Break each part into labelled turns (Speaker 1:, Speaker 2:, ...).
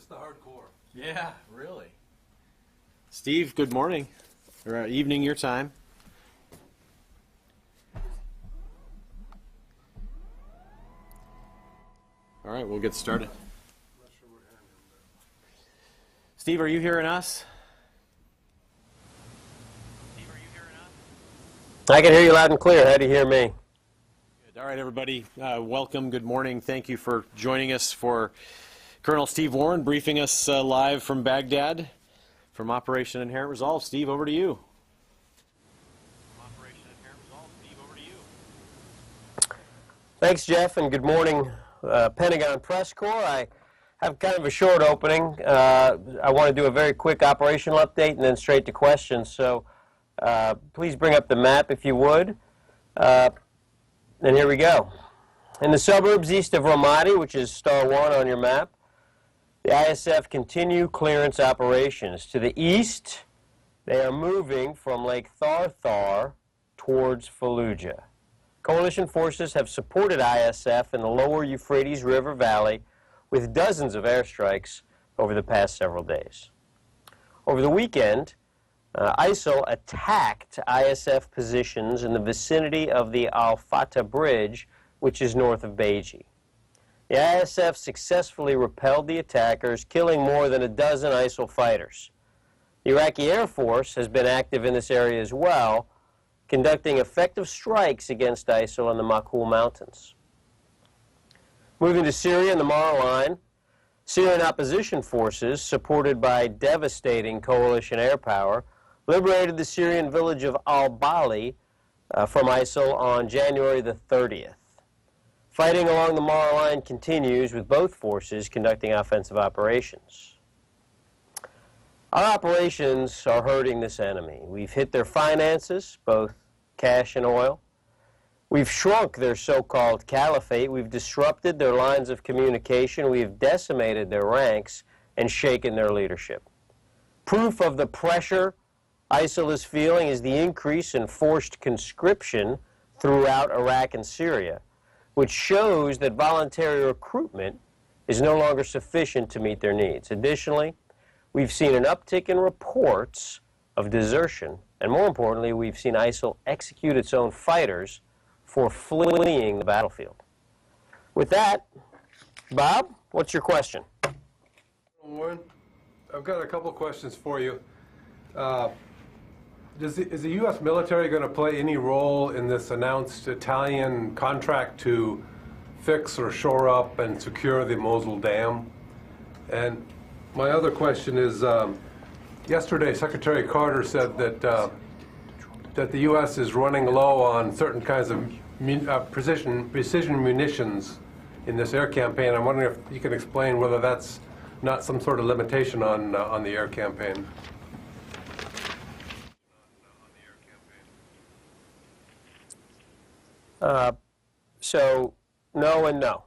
Speaker 1: the hardcore.
Speaker 2: Yeah, really. Steve, good morning, or evening your time. All right, we'll get started. Steve, are you hearing us? Steve, are you hearing us?
Speaker 3: I can hear you loud and clear. How do you hear me?
Speaker 2: Good. All right, everybody, welcome. Good morning. Thank you for joining us for Colonel Steve Warren briefing us live from Baghdad from Operation Inherent Resolve. Steve, over to you. Operation Inherent Resolve. Steve, over to you.
Speaker 3: Thanks, Jeff, and good morning, Pentagon Press Corps. I have kind of a short opening. I want to do a very quick operational update and then straight to questions. So please bring up the map if you would. And here we go. In the suburbs east of Ramadi, which is star 1 on your map, the ISF continue clearance operations. To the east, they are moving from Lake Tharthar towards Fallujah. Coalition forces have supported ISF in the lower Euphrates River Valley with dozens of airstrikes over the past several days. Over the weekend, ISIL attacked ISF positions in the vicinity of the Al-Fatah Bridge, which is north of Beji. The ISF successfully repelled the attackers, killing more than a dozen ISIL fighters. The Iraqi Air Force has been active in this area as well, conducting effective strikes against ISIL in the Makhul Mountains. Moving to Syria and the Mara Line, Syrian opposition forces, supported by devastating coalition air power, liberated the Syrian village of al-Bali from ISIL on January the 30th. Fighting along the Mara Line continues, with both forces conducting offensive operations. Our operations are hurting this enemy. We've hit their finances, both cash and oil. We've shrunk their so-called caliphate. We've disrupted their lines of communication. We've decimated their ranks and shaken their leadership. Proof of the pressure ISIL is feeling is the increase in forced conscription throughout Iraq and Syria, which shows that voluntary recruitment is no longer sufficient to meet their needs. Additionally, we've seen an uptick in reports of desertion, and more importantly, we've seen ISIL execute its own fighters for fleeing the battlefield. With that, Bob, what's your question?
Speaker 1: Warren, I've got a couple questions for you. Is the U.S. military going to play any role in this announced Italian contract to fix or shore up and secure the Mosul Dam? And my other question is, yesterday Secretary Carter said that that the U.S. is running low on certain kinds of precision munitions in this air campaign. I'm wondering if you can explain whether that's not some sort of limitation on the air campaign.
Speaker 3: So, no and no.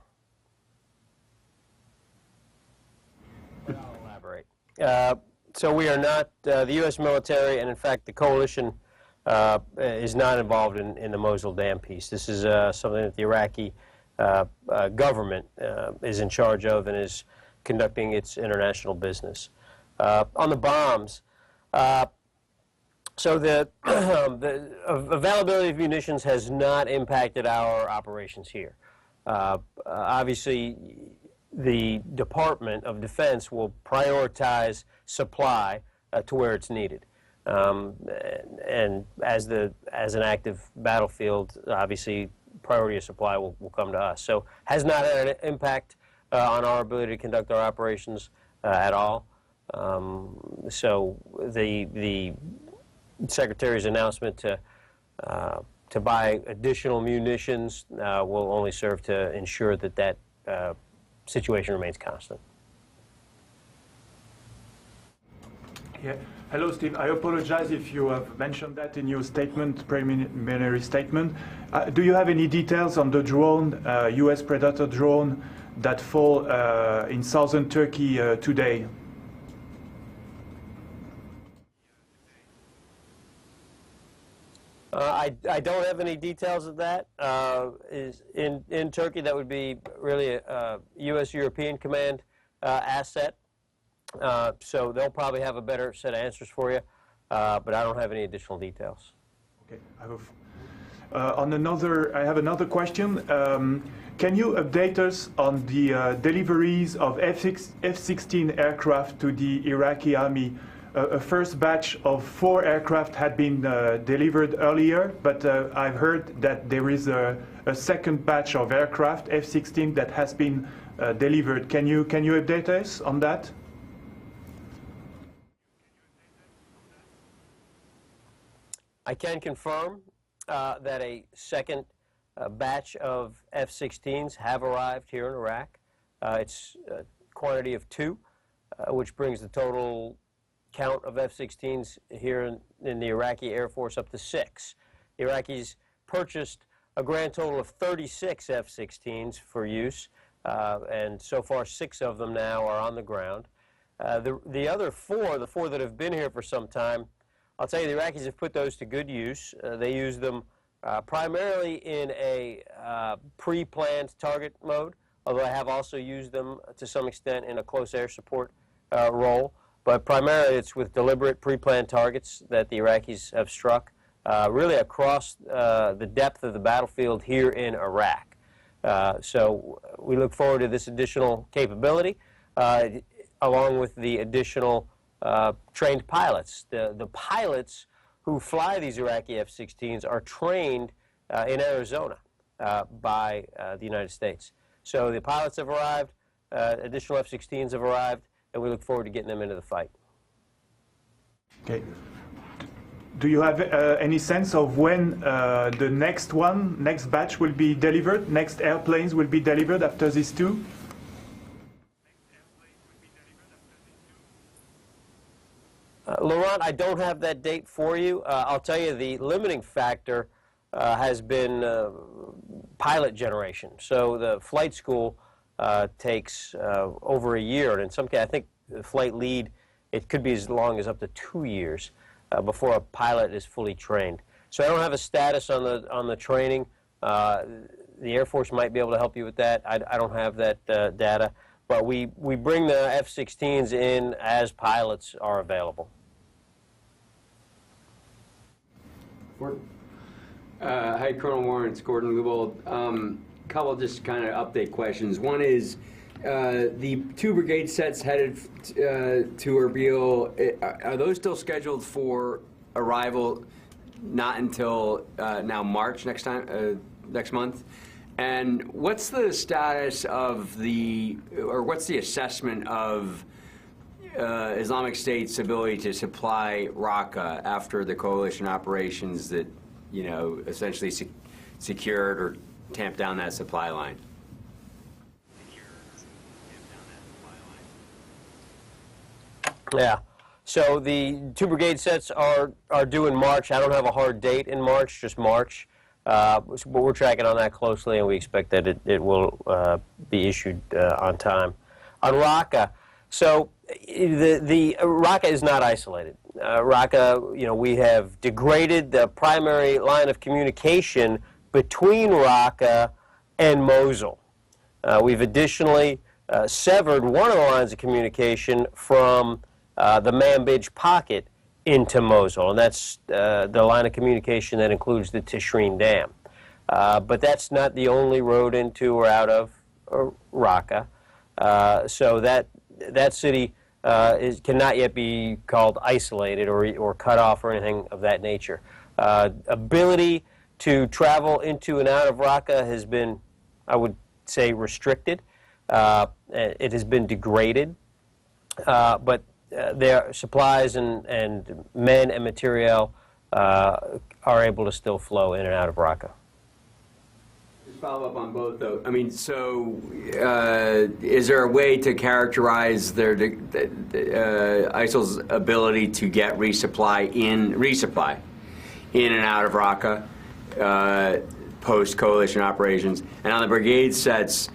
Speaker 3: I'll elaborate. So we are not, the U.S. military, and in fact the coalition is not involved in the Mosul Dam piece. This is something that the Iraqi government is in charge of and is conducting its international business. On the bombs, so the availability of munitions has not impacted our operations here. Obviously, the Department of Defense will prioritize supply to where it's needed. And as an active battlefield, obviously, priority of supply will come to us. So has not had an impact on our ability to conduct our operations at all. So the Secretary's announcement to buy additional munitions will only serve to ensure that that situation remains constant.
Speaker 4: Yeah. Hello, Steve. I apologize if you have mentioned that in your statement, preliminary statement. Do you have any details on the drone, U.S. Predator drone, that fall in southern Turkey today?
Speaker 3: I don't have any details of that. Is in Turkey, that would be really a U.S. European Command asset. So they'll probably have a better set of answers for you, but I don't have any additional details.
Speaker 4: Okay. I have another question. Can you update us on the deliveries of F-16 aircraft to the Iraqi army? A first batch of 4 aircraft had been delivered earlier, but I've heard that there is a second batch of aircraft, F-16, that has been delivered. Can you update us on that?
Speaker 3: I can confirm that a second batch of F-16s have arrived here in Iraq. It's a quantity of 2, which brings the total count of F-16s here in the Iraqi Air Force up to 6. The Iraqis purchased a grand total of 36 F-16s for use, and so far 6 of them now are on the ground. The other 4, the 4 that have been here for some time, I'll tell you, the Iraqis have put those to good use. They use them primarily in a pre-planned target mode, although I have also used them to some extent in a close air support role. But primarily it's with deliberate pre-planned targets that the Iraqis have struck, really across the depth of the battlefield here in Iraq. So we look forward to this additional capability, along with the additional trained pilots. The pilots who fly these Iraqi F-16s are trained in Arizona by the United States. So the pilots have arrived, additional F-16s have arrived, and we look forward to getting them into the fight.
Speaker 4: Okay. Do you have any sense of when the next batch will be delivered, next airplanes will be delivered after these 2?
Speaker 3: Laurent, I don't have that date for you. I'll tell you the limiting factor has been pilot generation. So the flight school takes over a year, and in some cases, I think the flight lead, it could be as long as up to 2 years before a pilot is fully trained. So I don't have a status on the training. The Air Force might be able to help you with that. I don't have that data, but we bring the F-16s in as pilots are available.
Speaker 5: Hi, Colonel Warren. It's Gordon Lubold. Couple just kind of update questions. One is the 2 brigade sets headed to Erbil. Are those still scheduled for arrival? Not until now March next month. And what's the status of what's the assessment of Islamic State's ability to supply Raqqa after the coalition operations that, essentially secured or tamped down that supply line?
Speaker 3: Yeah. So the 2 brigade sets are due in March. I don't have a hard date in March, just March. But we're tracking on that closely, and we expect that it will be issued on time. On Raqqa, so the Raqqa is not isolated. Raqqa, we have degraded the primary line of communication between Raqqa and Mosul. We've additionally severed one of the lines of communication from the Manbij pocket into Mosul, and that's the line of communication that includes the Tishreen Dam. But that's not the only road into or out of Raqqa. So that city cannot yet be called isolated or cut off or anything of that nature. Ability to travel into and out of Raqqa has been, I would say, restricted. It has been degraded, but their supplies and men and material are able to still flow in and out of Raqqa.
Speaker 5: Just follow up on both, though. I mean, so is there a way to characterize ISIL's ability to get resupply in and out of Raqqa post-coalition operations? And on the brigade sets,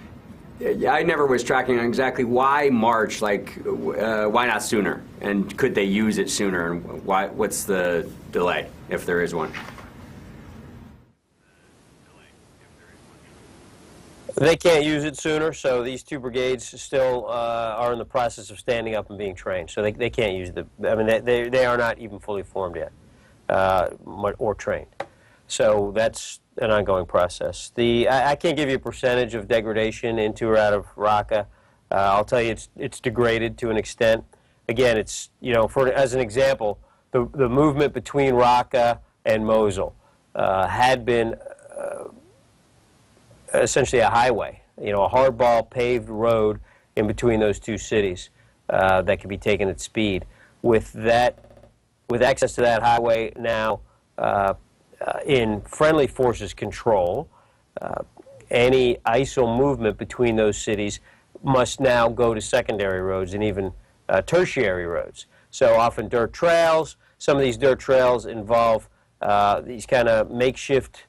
Speaker 5: I never was tracking on exactly why March, why not sooner? And could they use it sooner? And what's the delay, if there is one?
Speaker 3: They can't use it sooner, so these two brigades still are in the process of standing up and being trained. So they can't use the, I mean, they are not even fully formed yet or trained. So that's an ongoing process. I can't give you a percentage of degradation into or out of Raqqa. I'll tell you it's degraded to an extent. Again, it's, you know, as an example, the movement between Raqqa and Mosul had been essentially a highway, you know, a hardball paved road in between those two cities that could be taken at speed. With access to that highway now in friendly forces control, any ISIL movement between those cities must now go to secondary roads and even tertiary roads. So often dirt trails. Some of these dirt trails involve these kind of makeshift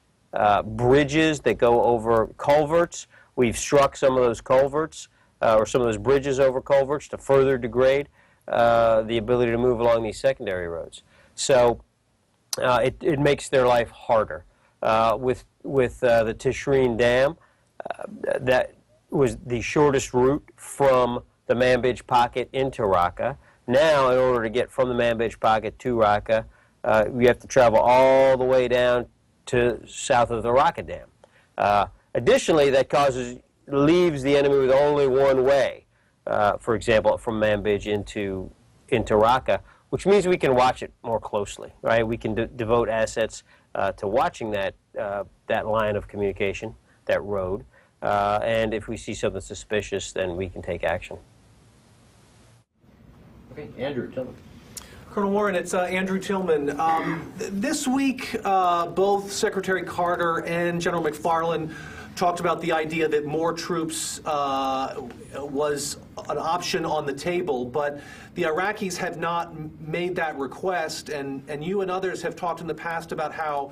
Speaker 3: bridges that go over culverts. We've struck some of those culverts or some of those bridges over culverts to further degrade the ability to move along these secondary roads. So it makes their life harder. With the Tishreen Dam, that was the shortest route from the Manbij pocket into Raqqa. Now, in order to get from the Manbij pocket to Raqqa, you have to travel all the way down to south of the Raqqa Dam. Additionally, that leaves the enemy with only one way, for example, from Manbij into Raqqa, which means we can watch it more closely, right? We can devote assets to watching that line of communication, that road, and if we see something suspicious, then we can take action.
Speaker 2: Okay, Andrew, tell me.
Speaker 6: Colonel Warren, it's Andrew Tillman. This week, both Secretary Carter and General McFarland talked about the idea that more troops was an option on the table, but the Iraqis have not made that request, and you and others have talked in the past about how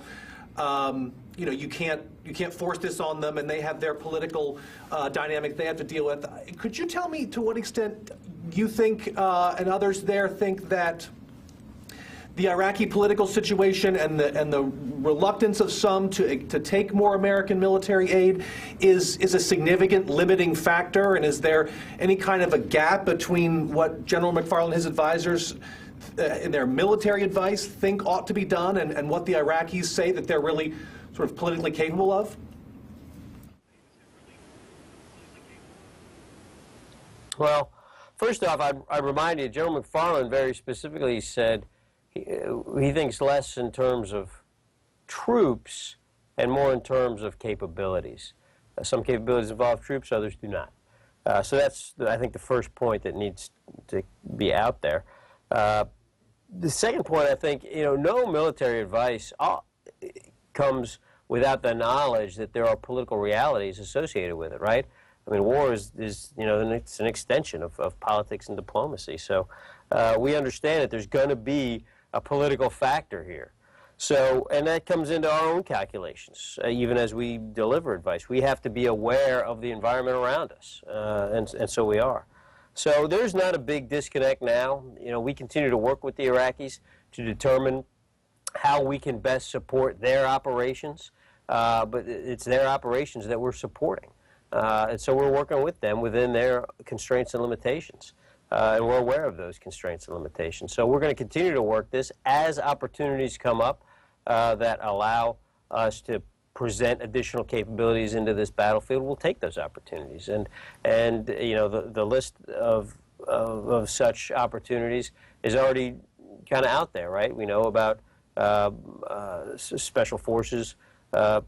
Speaker 6: you know, you can't force this on them, and they have their political dynamic they have to deal with. Could you tell me to what extent you think and others there think that the Iraqi political situation and the reluctance of some to take more American military aid is a significant limiting factor? And is there any kind of a gap between what General McFarland and his advisors in their military advice think ought to be done and what the Iraqis say that they're really sort of politically capable of?
Speaker 3: Well, first off, I remind you, General McFarland very specifically said he thinks less in terms of troops and more in terms of capabilities. Some capabilities involve troops, others do not. So that's, I think, the first point that needs to be out there. The second point, I think, you know, no military advice comes without the knowledge that there are political realities associated with it, right? I mean, war is you know, it's an extension of politics and diplomacy. So we understand that there's going to be a political factor here. So, and that comes into our own calculations, even as we deliver advice. We have to be aware of the environment around us, and so we are. So there's not a big disconnect now. You know, we continue to work with the Iraqis to determine how we can best support their operations, but it's their operations that we're supporting. And so we're working with them within their constraints and limitations. And we're aware of those constraints and limitations. So we're going to continue to work this as opportunities come up that allow us to present additional capabilities into this battlefield. We'll take those opportunities. And you know, the list of such opportunities is already kind of out there, right? We know about special forces that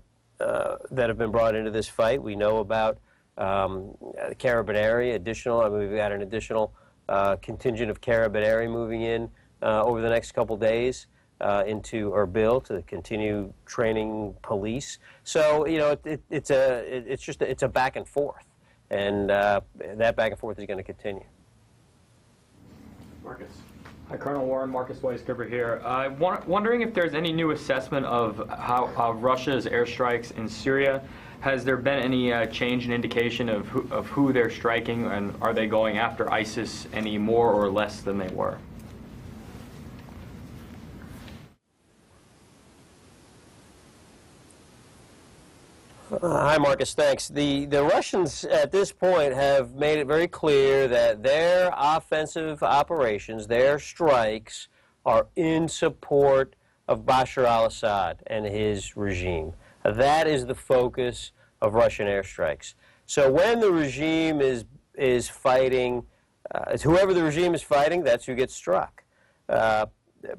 Speaker 3: have been brought into this fight. We know about the Carabinieri, additional, I mean, we've got an additional contingent of Carabinieri moving in over the next couple days into Erbil to continue training police. So, you know, it's a back and forth, and that back and forth is going to continue.
Speaker 2: Marcus.
Speaker 7: Hi, Colonel Warren. Marcus Weisgerber here. Wondering if there's any new assessment of how Russia's airstrikes in Syria. Has there been any change in indication of who they're striking, and are they going after ISIS any more or less than they were?
Speaker 3: Hi, Marcus. Thanks. The Russians at this point have made it very clear that their offensive operations, their strikes, are in support of Bashar al-Assad and his regime. That is the focus of Russian airstrikes. So when the regime is fighting, whoever the regime is fighting, that's who gets struck.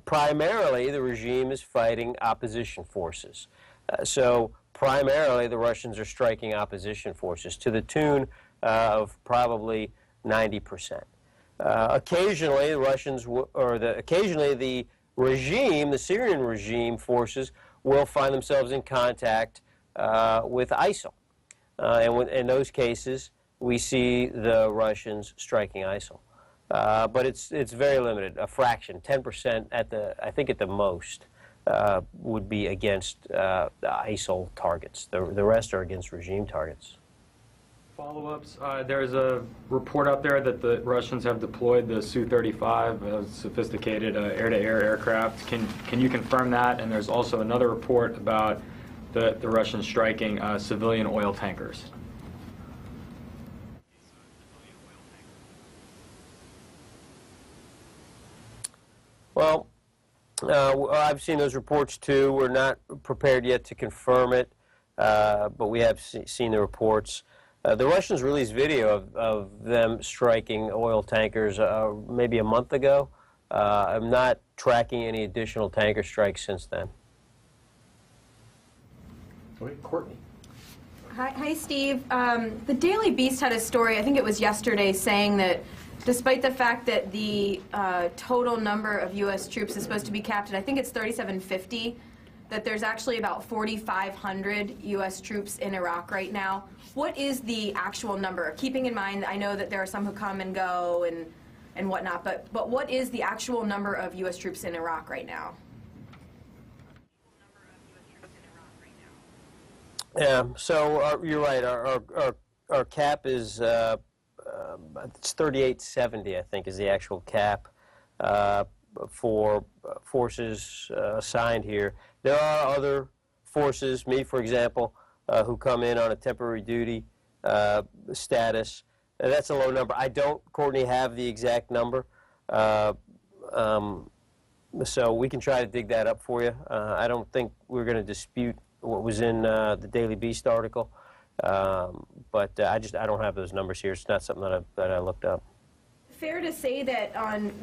Speaker 3: Primarily, the regime is fighting opposition forces. So primarily, the Russians are striking opposition forces to the tune of probably 90%. Occasionally, the Russians, occasionally the regime, the Syrian regime forces, will find themselves in contact with ISIL. And in those cases, we see the Russians striking ISIL. But it's very limited, a fraction, 10% I think at the most, would be against the ISIL targets. The rest are against regime targets.
Speaker 7: Follow-ups. There's a report out there that the Russians have deployed the Su-35, a sophisticated air-to-air aircraft. Can you confirm that? And there's also another report about the Russians striking civilian oil tankers.
Speaker 3: Well, I've seen those reports too. We're not prepared yet to confirm it, but we have seen the reports. The Russians released video of them striking oil tankers maybe a month ago. I'm not tracking any additional tanker strikes since then.
Speaker 2: Wait, Courtney.
Speaker 8: Hi, Steve. The Daily Beast had a story, I think it was yesterday, saying that despite the fact that the total number of U.S. troops is supposed to be capped at, I think it's 3,750, that there's actually about 4,500 U.S. troops in Iraq right now. What is the actual number? Keeping in mind, I know that there are some who come and go and whatnot, but what is the actual number of U.S. troops in Iraq right now?
Speaker 3: Yeah, so you're right. Our cap is it's 3870, I think, is the actual cap for forces assigned here. There are other forces, me for example, who come in on a temporary duty status. That's a low number. I don't, Courtney, have the exact number, so we can try to dig that up for you. I don't think we're going to dispute what was in the Daily Beast article, but I don't have those numbers here. It's not something that I looked up.
Speaker 8: Fair to say that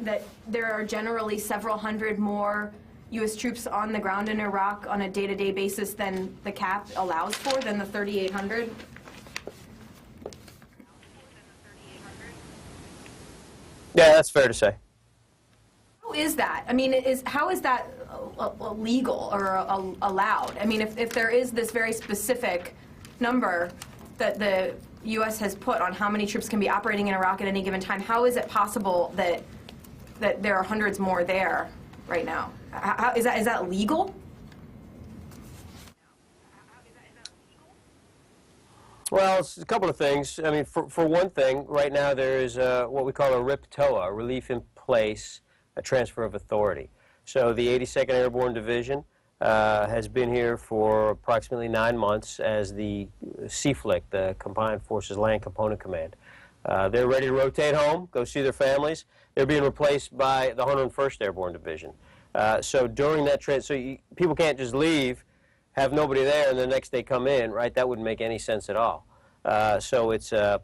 Speaker 8: that there are generally several hundred more U.S. troops on the ground in Iraq on a day-to-day basis than the cap allows for, than the 3,800?
Speaker 3: Yeah, that's fair to say.
Speaker 8: How is that? I mean, how is that legal or allowed? I mean, if there is this very specific number that the U.S. has put on how many troops can be operating in Iraq at any given time, how is it possible that there are hundreds more there right now? Is that legal?
Speaker 3: Well, it's a couple of things. I mean, for one thing, right now there is what we call a RIP-TOA, relief in place, a transfer of authority. So the 82nd Airborne Division has been here for approximately 9 months as the CFLIC, the Combined Forces Land Component Command. They're ready to rotate home, go see their families. They're being replaced by the 101st Airborne Division. So during that people can't just leave, have nobody there, and the next day come in, right? That wouldn't make any sense at all. So it's a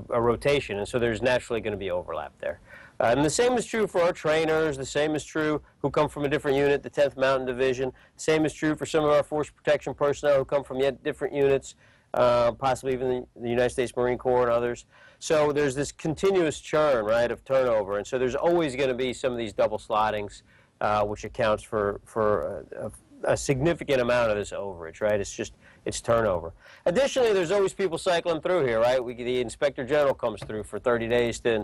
Speaker 3: rotation, and so there's naturally going to be overlap there. And the same is true for our trainers. The same is true who come from a different unit, the 10th Mountain Division. The same is true for some of our force protection personnel who come from yet different units, possibly even the United States Marine Corps and others. So there's this continuous churn, right, of turnover. And so there's always going to be some of these double slottings, which accounts for a significant amount of this overage, right? It's turnover. Additionally, there's always people cycling through here, right? The Inspector General comes through for 30 days to,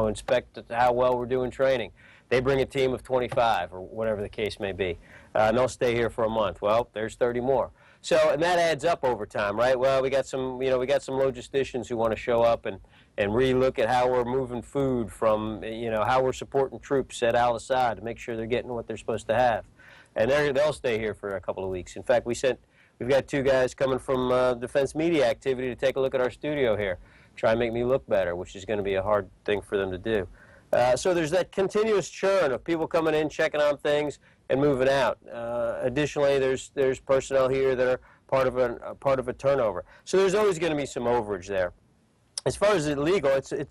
Speaker 3: inspect how well we're doing training. They bring a team of 25 or whatever the case may be, and they'll stay here for a month. Well, there's 30 more. So, and that adds up over time, right? Well, we got some logisticians who want to show up and re-look at how we're moving food from, how we're supporting troops at Al-Assad to make sure they're getting what they're supposed to have. And they'll stay here for a couple of weeks. In fact, we sent we've got two guys coming from defense media activity to take a look at our studio here, try and make me look better, which is going to be a hard thing for them to do. So there's that continuous churn of people coming in, checking on things, and moving out. Additionally, there's personnel here that are part of a turnover. So there's always going to be some overage there. As far as illegal,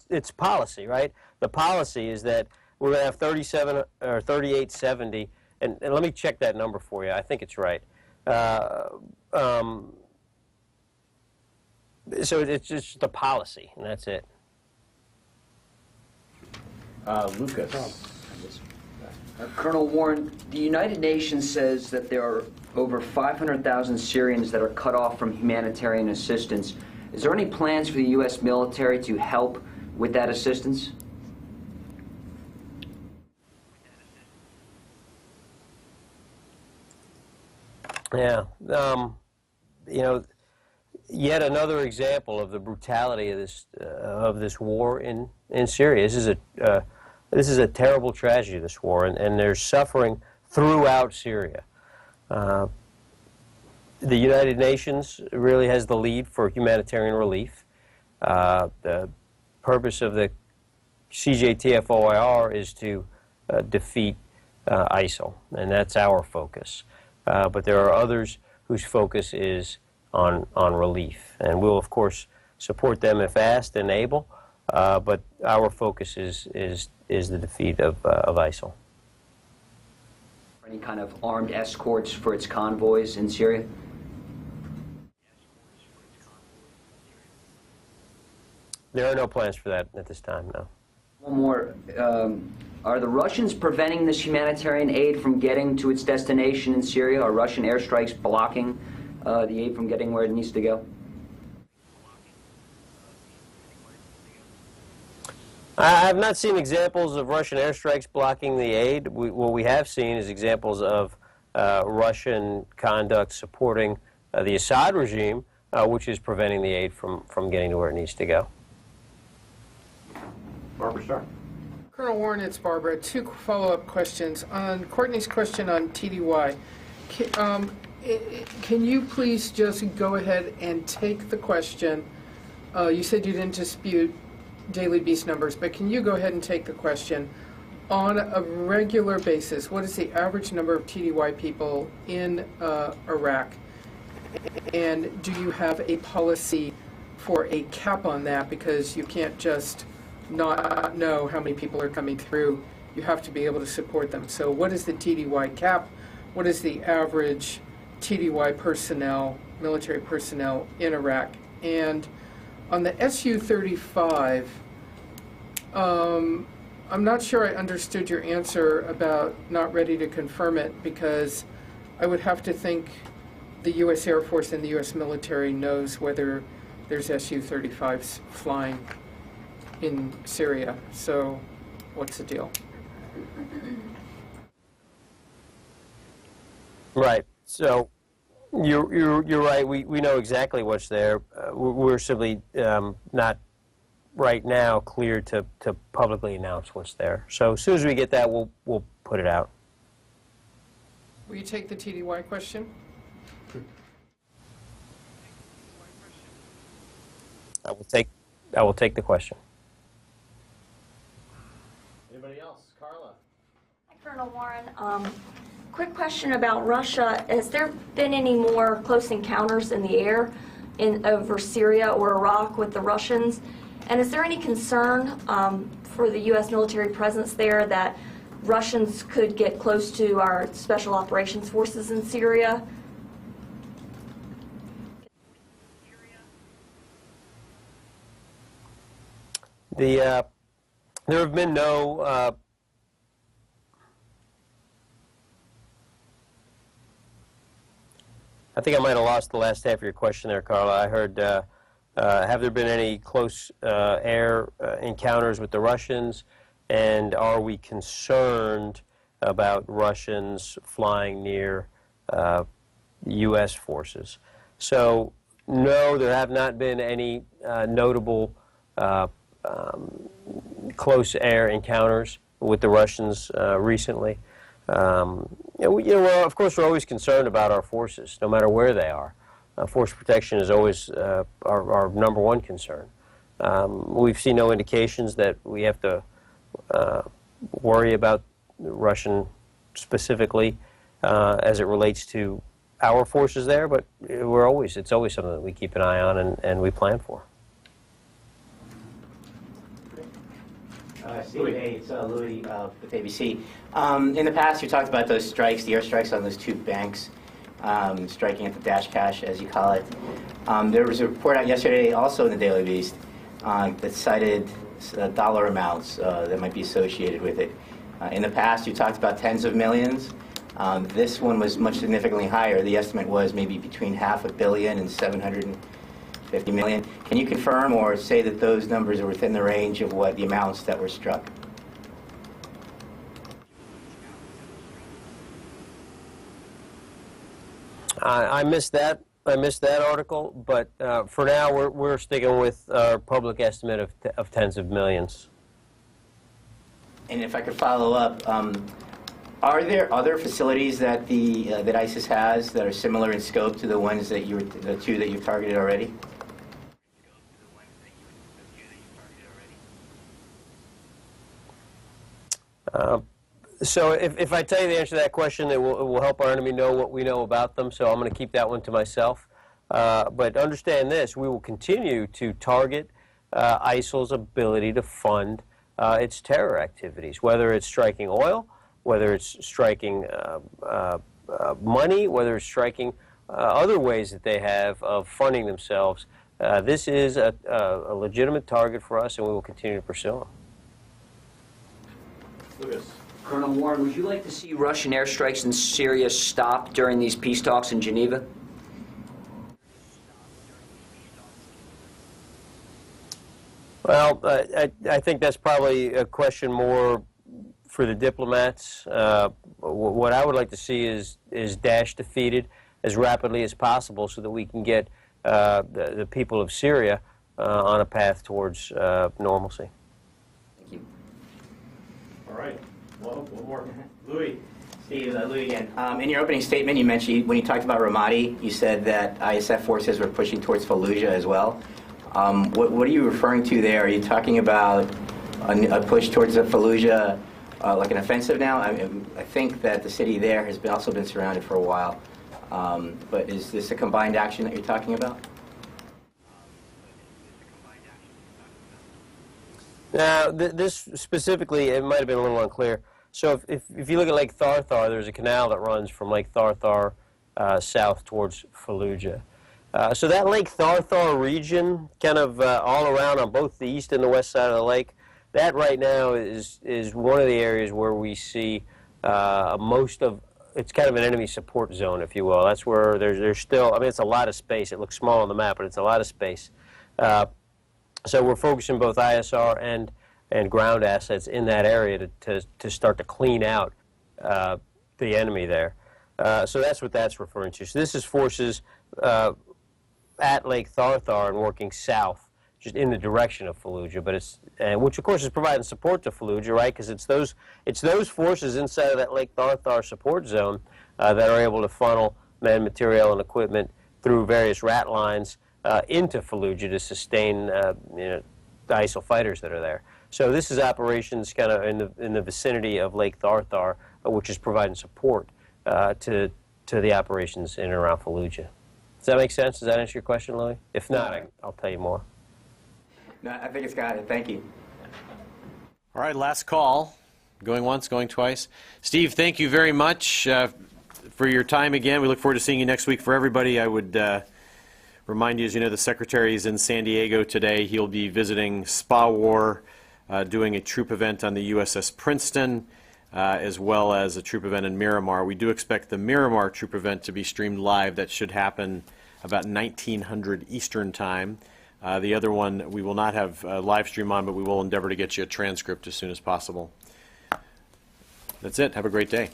Speaker 3: it's policy, right? The policy is that we're going to have 37 or 3870, and let me check that number for you. I think it's right. So it's just the policy, and that's it.
Speaker 2: Lucas.
Speaker 9: Colonel Warren, the United Nations says that there are over 500,000 Syrians that are cut off from humanitarian assistance. Is there any plans for the U.S. military to help with that assistance?
Speaker 3: Yeah. You know, yet another example of the brutality of this war in Syria. This is a terrible tragedy, this war, and there's suffering throughout Syria. The United Nations really has the lead for humanitarian relief. The purpose of the CJTF-OIR is to defeat ISIL, and that's our focus. But there are others whose focus is on relief, and we'll, of course, support them if asked and able, but our focus is the defeat of ISIL.
Speaker 9: Any kind of armed escorts for its convoys in Syria?
Speaker 3: There are no plans for that at this time, no.
Speaker 9: One more. Are the Russians preventing this humanitarian aid from getting to its destination in Syria? Are Russian airstrikes blocking the aid from getting where it needs to go?
Speaker 3: I have not seen examples of Russian airstrikes blocking the aid. What we have seen is examples of Russian conduct supporting the Assad regime, which is preventing the aid from getting to where it needs to go.
Speaker 2: Barbara Starr.
Speaker 10: Colonel Warren, it's Barbara. Two follow-up questions. On Courtney's question on TDY, can you please just go ahead and take the question? You said you didn't dispute Daily Beast numbers, but can you go ahead and take the question? On a regular basis, what is the average number of TDY people in Iraq? And do you have a policy for a cap on that? Because you can't just not know how many people are coming through. You have to be able to support them. So what is the TDY cap? What is the average TDY personnel, military personnel in Iraq? And on the Su-35, I'm not sure I understood your answer about not ready to confirm it, because I would have to think the U.S. Air Force and the U.S. military knows whether there's Su-35s flying in Syria. So what's the deal?
Speaker 3: Right. So you're right. We know exactly what's there. We're simply not right now clear to publicly announce what's there. So as soon as we get that, we'll put it out.
Speaker 10: Will you take the TDY question?
Speaker 3: I will take the question.
Speaker 2: Anybody else? Carla.
Speaker 11: Hi, Colonel Warren. Quick question about Russia. Has there been any more close encounters in the air over Syria or Iraq with the Russians? And is there any concern for the U.S. military presence there that Russians could get close to our special operations forces in Syria?
Speaker 3: There have been no I think I might have lost the last half of your question there, Carla. I heard, have there been any close air encounters with the Russians, and are we concerned about Russians flying near U.S. forces? So, no, there have not been any notable close air encounters with the Russians recently. Yeah, well, of course, we're always concerned about our forces, no matter where they are. Force protection is always our number one concern. We've seen no indications that we have to worry about Russian specifically as it relates to our forces there, but it's always something that we keep an eye on and we plan for.
Speaker 12: Steve, hey, it's Louis with ABC. In the past, you talked about those strikes, the airstrikes on those two banks, striking at the dash cash, as you call it. There was a report out yesterday, also in the Daily Beast, that cited dollar amounts that might be associated with it. In the past, you talked about tens of millions. This one was much significantly higher. The estimate was maybe between $500 million and $750 million. Can you confirm or say that those numbers are within the range of what the amounts that were struck?
Speaker 3: I missed that. I missed that article, but for now we're sticking with our public estimate of tens of millions.
Speaker 12: And if I could follow up, are there other facilities that that ISIS has that are similar in scope to the ones that the two that you've targeted already?
Speaker 3: So if I tell you the answer to that question, it will help our enemy know what we know about them, so I'm going to keep that one to myself. But understand this, we will continue to target ISIL's ability to fund its terror activities, whether it's striking oil, whether it's striking money, whether it's striking other ways that they have of funding themselves. This is a legitimate target for us, and we will continue to pursue them.
Speaker 2: Lucas.
Speaker 9: Colonel Warren, would you like to see Russian airstrikes in Syria stop during these peace talks in Geneva?
Speaker 3: Well, I think that's probably a question more for the diplomats. What I would like to see is Daesh defeated as rapidly as possible so that we can get the people of Syria on a path towards normalcy.
Speaker 12: Thank you.
Speaker 2: All right. Well, one more. Louis.
Speaker 12: Steve, Louis again. In your opening statement, you mentioned, when you talked about Ramadi, you said that ISF forces were pushing towards Fallujah as well. What are you referring to there? Are you talking about a push towards Fallujah, like an offensive now? I think that the city there has also been surrounded for a while. But is this a combined action that you're talking about?
Speaker 3: Now, this specifically, it might have been a little unclear. So if you look at Lake Tharthar, there's a canal that runs from Lake Tharthar south towards Fallujah. So that Lake Tharthar region, kind of all around on both the east and the west side of the lake, that right now is one of the areas where we see most of, it's kind of an enemy support zone, if you will. That's where there's still, I mean, it's a lot of space. It looks small on the map, but it's a lot of space. So we're focusing both ISR and ground assets in that area to start to clean out the enemy there. So that's what that's referring to. So this is forces at Lake Tharthar and working south, just in the direction of Fallujah, but which of course is providing support to Fallujah, right? Because it's those forces inside of that Lake Tharthar support zone that are able to funnel men, material, and equipment through various rat lines into Fallujah to sustain the ISIL fighters that are there. So this is operations kind of in the vicinity of Lake Tharthar, which is providing support to the operations in and around Fallujah. Does that make sense? Does that answer your question, Louis? If not, I'll tell you more.
Speaker 12: No, I think it's got it. Thank you.
Speaker 2: All right, last call. Going once, going twice. Steve, thank you very much for your time again. We look forward to seeing you next week. For everybody, I would remind you, as you know, the Secretary is in San Diego today. He'll be visiting Spa War, doing a troop event on the USS Princeton, as well as a troop event in Miramar. We do expect the Miramar troop event to be streamed live. That should happen about 1900 Eastern Time. The other one we will not have a live stream on, but we will endeavor to get you a transcript as soon as possible. That's it. Have a great day.